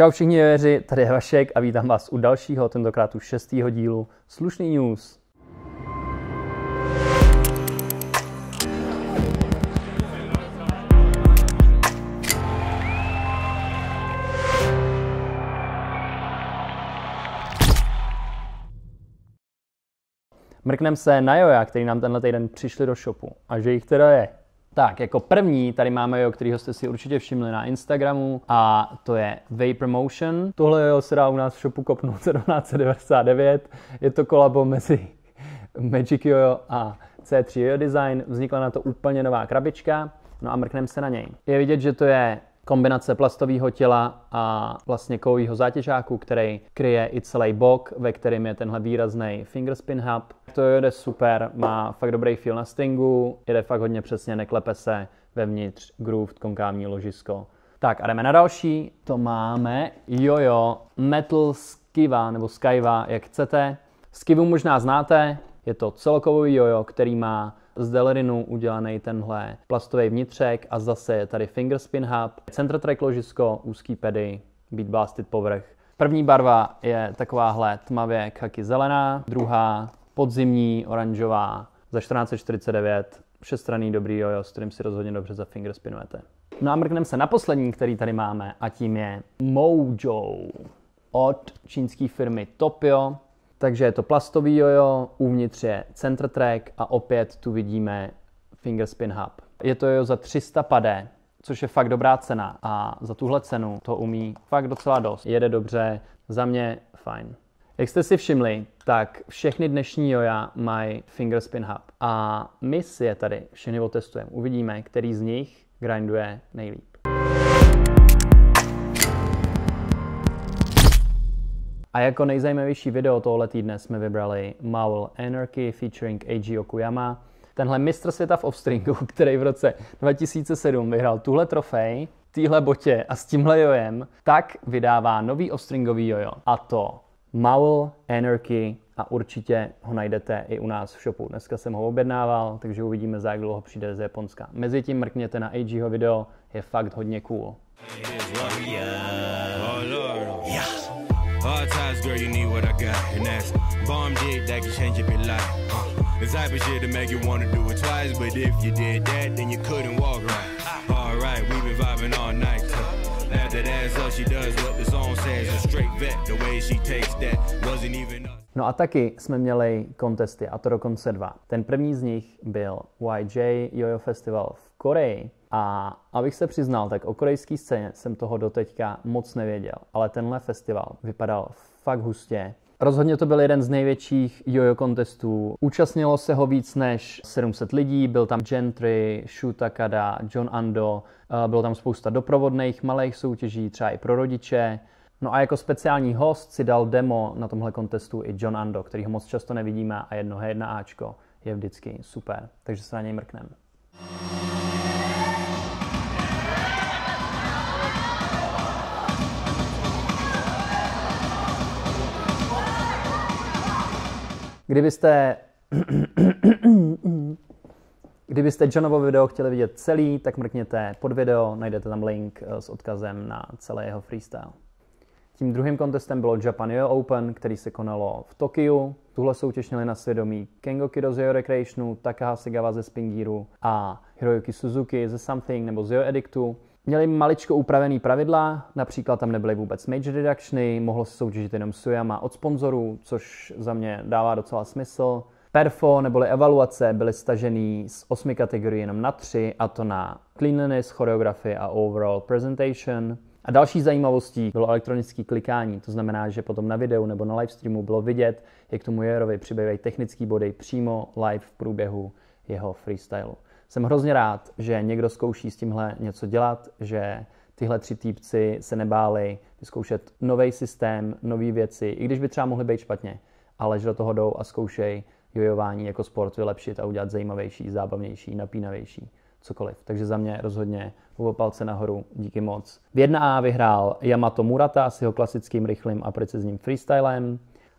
Čau všichni jojeři, tady je Vašek a vítám vás u dalšího, tentokrát už 6. dílu Slušný news. Mrkneme se na joja, který nám tenhle týden přišli do shopu. A že jich teda je. Tak, jako první tady máme jojo, kterýho jste si určitě všimli na Instagramu a to je Vapor Motion. Tohle jojo se dá u nás v shopu kopnout 1799. Je to kolabo mezi Magic Jojo a C3 Jojo Design. Vznikla na to úplně nová krabička. No a mrkneme se na něj. Je vidět, že to je kombinace plastového těla a vlastně kovového zátěžáku, který kryje i celý bok, ve kterém je tenhle výrazný fingerspin hub. To jde super, má fakt dobrý feel na stringu, jede fakt hodně přesně, neklepe se vevnitř grooved konkávní ložisko. Tak a jdeme na další, to máme Jojo Metal Skiva, nebo Skiva, jak chcete. Skivu možná znáte, je to celokovový jojo, který má z Delrinu udělaný tenhle plastový vnitřek a zase je tady fingerspin hub, center track ložisko, úzký pedy, beat blasted povrch. První barva je takováhle tmavě khaki zelená, druhá podzimní oranžová za 1449, všestranný dobrý jojo, s kterým si rozhodně dobře zafingerspinujete. No a mrkneme se na poslední, který tady máme a tím je Mojo od čínské firmy Topio. Takže je to plastový jojo, uvnitř je center track a opět tu vidíme fingerspin hub. Je to jojo za 300 padé, což je fakt dobrá cena a za tuhle cenu to umí fakt docela dost. Jede dobře, za mě fajn. Jak jste si všimli, tak všechny dnešní joja mají fingerspin hub a my si je tady všechny otestujeme. Uvidíme, který z nich grinduje nejlíp. A jako nejzajímavější video tohle týdne jsme vybrali Maul Anarchy featuring Eiji Okuyama. Tenhle mistr světa v offstringu, který v roce 2007 vyhrál tuhle trofej, týhle botě a s tímhle jojem, tak vydává nový offstringový jojo. A to Maul Anarchy a určitě ho najdete i u nás v shopu. Dneska jsem ho objednával, takže uvidíme, za jak dlouho přijde z Japonska. Mezitím mrkněte na Eijiho video, je fakt hodně cool. Hard times, girl, you need what I got, and that's bomb dick that can change your life. The type of shit to make you wanna do it twice, but if you did that, then you couldn't walk right. Alright, we been vibing all night. After that, so she does what the song says, a straight vet. The way she takes that wasn't even us. No a taky jsme měli kontesty, a to dokonce 2. Ten první z nich byl YJ Jojo Festival v Koreji. A abych se přiznal, tak o korejské scéně jsem toho doteďka moc nevěděl, ale tenhle festival vypadal fakt hustě. Rozhodně to byl jeden z největších jojo kontestů. Účastnilo se ho víc než 700 lidí, byl tam Gentry, Shu Takada, John Ando, bylo tam spousta doprovodných malých soutěží, třeba i pro rodiče. No a jako speciální host si dal demo na tomhle kontestu i John Ando, který ho moc často nevidíme a jedno H1Ačko je vždycky super, takže se na něj mrkneme. Kdybyste Johnovo video chtěli vidět celý, tak mrkněte pod video, najdete tam link s odkazem na celé jeho freestyle. Tím druhým kontestem bylo Japan Jojo Open, který se konalo v Tokiu. Tuhle soutěž měli na svědomí Kengo Kido z Jojo Recreationu, Takaha Segawa ze Spingiru a Hiroyuki Suzuki ze Something nebo z Jojo Addictu. Měli maličko upravený pravidla, například tam nebyly vůbec major deductiony, mohlo se soutěžit jenom Suyama od sponzorů, což za mě dává docela smysl. Perfo neboli evaluace byly stažený z 8 kategorií jenom na 3, a to na cleanliness, choreografii a overall presentation. A další zajímavostí bylo elektronické klikání, to znamená, že potom na videu nebo na livestreamu bylo vidět, jak tomu jojerovi přibývají technické body přímo live v průběhu jeho freestylu. Jsem hrozně rád, že někdo zkouší s tímhle něco dělat, že tyhle 3 týpci se nebáli vyzkoušet nový systém, nové věci, i když by třeba mohly být špatně, ale že do toho jdou a zkoušejí jojování jako sport vylepšit a udělat zajímavější, zábavnější, napínavější, cokoliv. Takže za mě rozhodně palce nahoru, díky moc. V 1A vyhrál Yamato Murata s jeho klasickým, rychlým a precizním freestylem.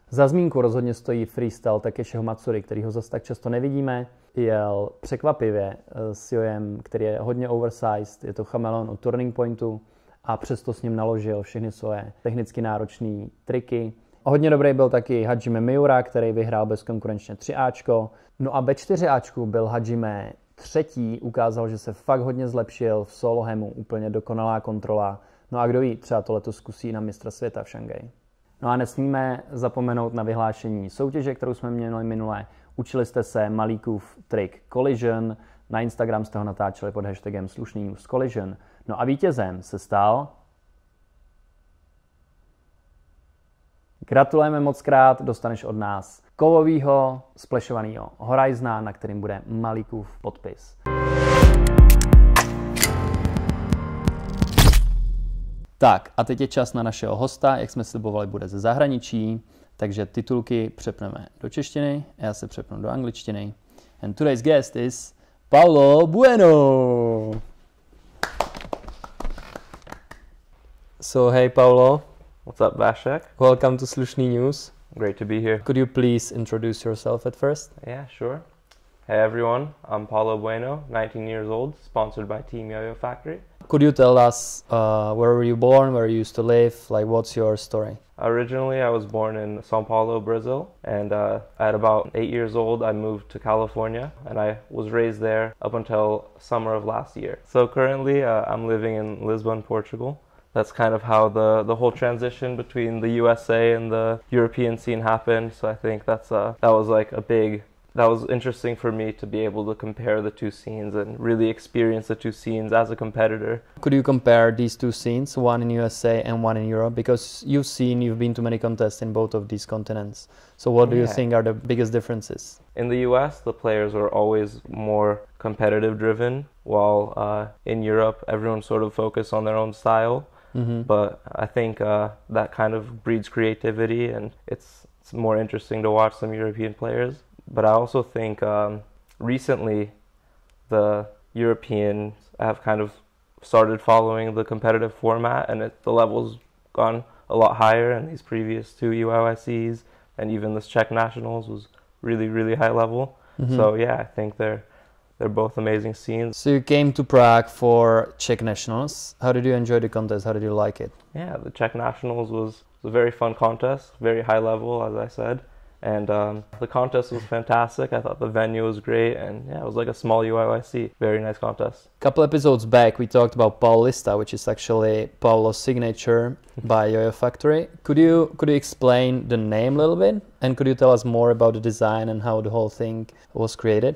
Za zmínku rozhodně stojí freestyle Takeshiho Matsuri, kterýho zase tak často nevidíme. Jel překvapivě s jojem, který je hodně oversized, je to chameleon od Turning Pointu a přesto s ním naložil všechny svoje technicky náročné triky. Hodně dobrý byl taky Hajime Miura, který vyhrál bezkonkurenčně 3Ačko. No a ve 4Ačku byl Hajime třetí, ukázal, že se fakt hodně zlepšil v solo hemu, úplně dokonalá kontrola. No a kdo ví, třeba to letos zkusí na mistra světa v Šangaji. No a nesmíme zapomenout na vyhlášení soutěže, kterou jsme měli minule. Učili jste se Malíkův trik Collision, na Instagram jste ho natáčeli pod hashtagem Slušný news Collision. No a vítězem se stal... Gratulujeme moc krát, dostaneš od nás kovovýho, splešovanýho Horizona, na kterým bude Malíkův podpis. Tak a teď je čas na našeho hosta, jak jsme slibovali, bude ze zahraničí, takže titulky přepneme do češtiny, já se přepnu do angličtiny. And today's guest is Paulo Bueno. So hey Paulo, What's up, Vašek? welcome to Slušný News. Great to be here. Could you please introduce yourself at first? Yeah, sure. Hey everyone, I'm Paulo Bueno, 19 years old, sponsored by Team Yo-Yo Factory. Could you tell us where were you born, where you used to live, like what's your story? Originally, I was born in São Paulo, Brazil, and at about 8 years old, I moved to California, and I was raised there up until summer of last year. So currently, I'm living in Lisbon, Portugal. That's kind of how the whole transition between the USA and the European scene happened. So I think that was interesting for me to be able to compare the two scenes and really experience the two scenes as a competitor. Could you compare these two scenes, one in USA and one in Europe? Because you've been to many contests in both of these continents. So what do you think are the biggest differences? In the US, the players are always more competitive driven, while in Europe, everyone sort of focused on their own style. Mm-hmm. But I think that kind of breeds creativity, and it's more interesting to watch some European players. But I also think recently the Europeans have kind of started following the competitive format, and the level's gone a lot higher. And these previous two UIYCs and even this Czech Nationals was really, really high level. Mm-hmm. So yeah, I think they're both amazing scenes. So you came to Prague for Czech Nationals. How did you enjoy the contest? How did you like it? Yeah, the Czech Nationals was a very fun contest, very high level, as I said. And the contest was fantastic. I thought the venue was great, and yeah, it was like a small UIYC. Very nice contest. A couple episodes back, we talked about Paulista, which is actually Paulo's signature by Yo-Yo Factory. Could you explain the name a little bit? And could you tell us more about the design and how the whole thing was created?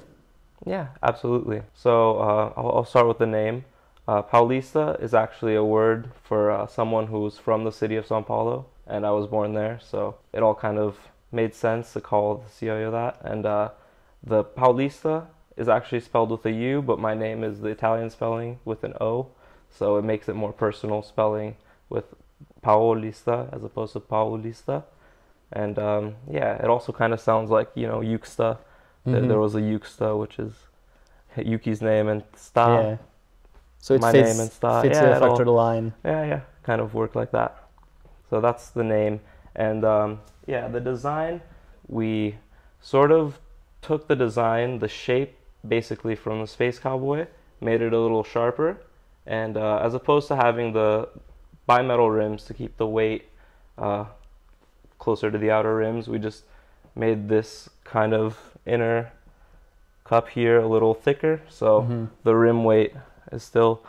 Yeah, absolutely. So I'll start with the name. Paulista is actually a word for someone who's from the city of São Paulo, and I was born there, so it all kind of made sense to call the Yo-Yo that. And the Paulista is actually spelled with a U, but my name is the Italian spelling with an O, so it makes it more personal spelling with Paulista as opposed to Paulista. And yeah, it also kind of sounds like, Yuxta. Mm-hmm. There was a Yuxta, which is Yuki's name, and Sta. Yeah. So it my fits, name and Sta. fits Yeah, the factored line. Yeah, kind of worked like that. So that's the name. And yeah, the design, we sort of took the shape basically from the Space Cowboy, made it a little sharper, and as opposed to having the bimetal rims to keep the weight closer to the outer rims, we just made this kind of inner cup here a little thicker, so the rim weight is still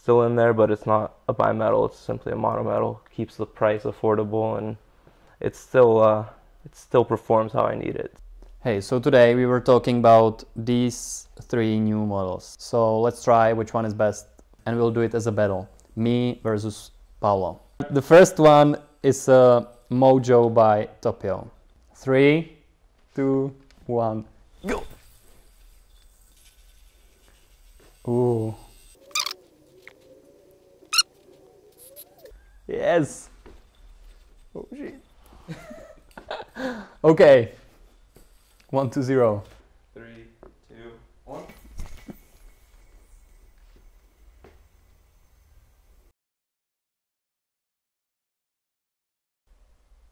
in there, but it's not a bimetal, it's simply a monometal. Keeps the price affordable, and it still performs how I need it. Hey, so today we were talking about these three new models. So let's try which one is best, and we'll do it as a battle. Me versus Paulo. The first one is Mojo by Topio. 3, 2, 1, go! Ooh. Yes! Oh shit. Okay. 1 to 0. 3, 2, 1.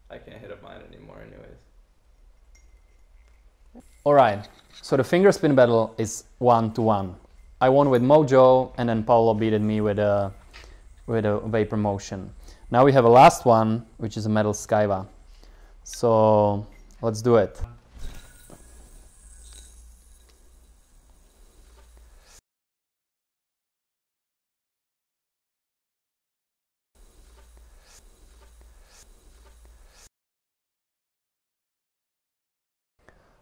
I can't hit up mine anymore anyways. Alright, so the finger spin battle is 1 to 1. I won with Mojo, and then Paulo beated me with with a vapor motion. Now we have a last one, which is a metal Skyva. So let's do it.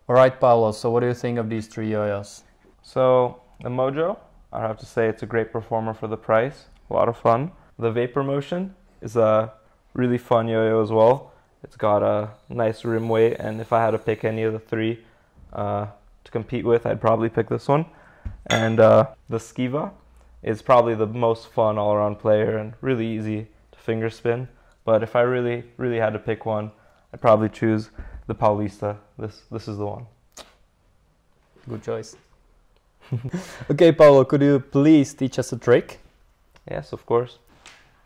All right, Paolo, so what do you think of these 3 yo-yos? So the Mojo, I have to say it's a great performer for the price. A lot of fun. The Vapor Motion is a really fun yo-yo as well. It's got a nice rim weight, and if I had to pick any of the 3 to compete with, I'd probably pick this one. And the Skyva is probably the most fun all-around player and really easy to finger spin. But if I really had to pick one, I'd probably choose the Paulista. This is the one. Good choice. Okay, Paolo, could you please teach us a trick? Yes, of course.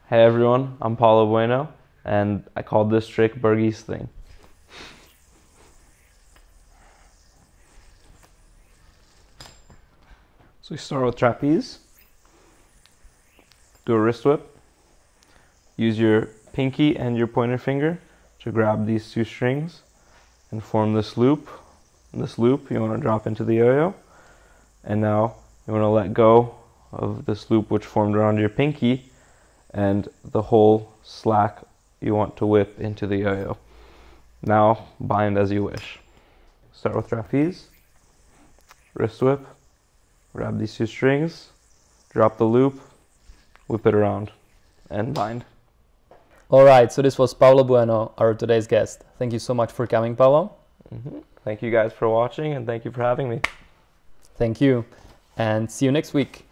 Hey everyone, I'm Paulo Bueno, and I called this trick Bergie's thing. So we start with trapeze. Do a wrist whip. Use your pinky and your pointer finger to grab these 2 strings and form this loop. In this loop you want to drop into the yo-yo, and now you want to let go of this loop which formed around your pinky, and the whole slack you want to whip into the yo-yo. Now bind as you wish. Start with trapeze, wrist whip, grab these 2 strings, drop the loop, whip it around, and bind. All right, so this was Paulo Bueno, our today's guest. Thank you so much for coming, Paulo. Thank you guys for watching, and thank you for having me. Thank you, and see you next week.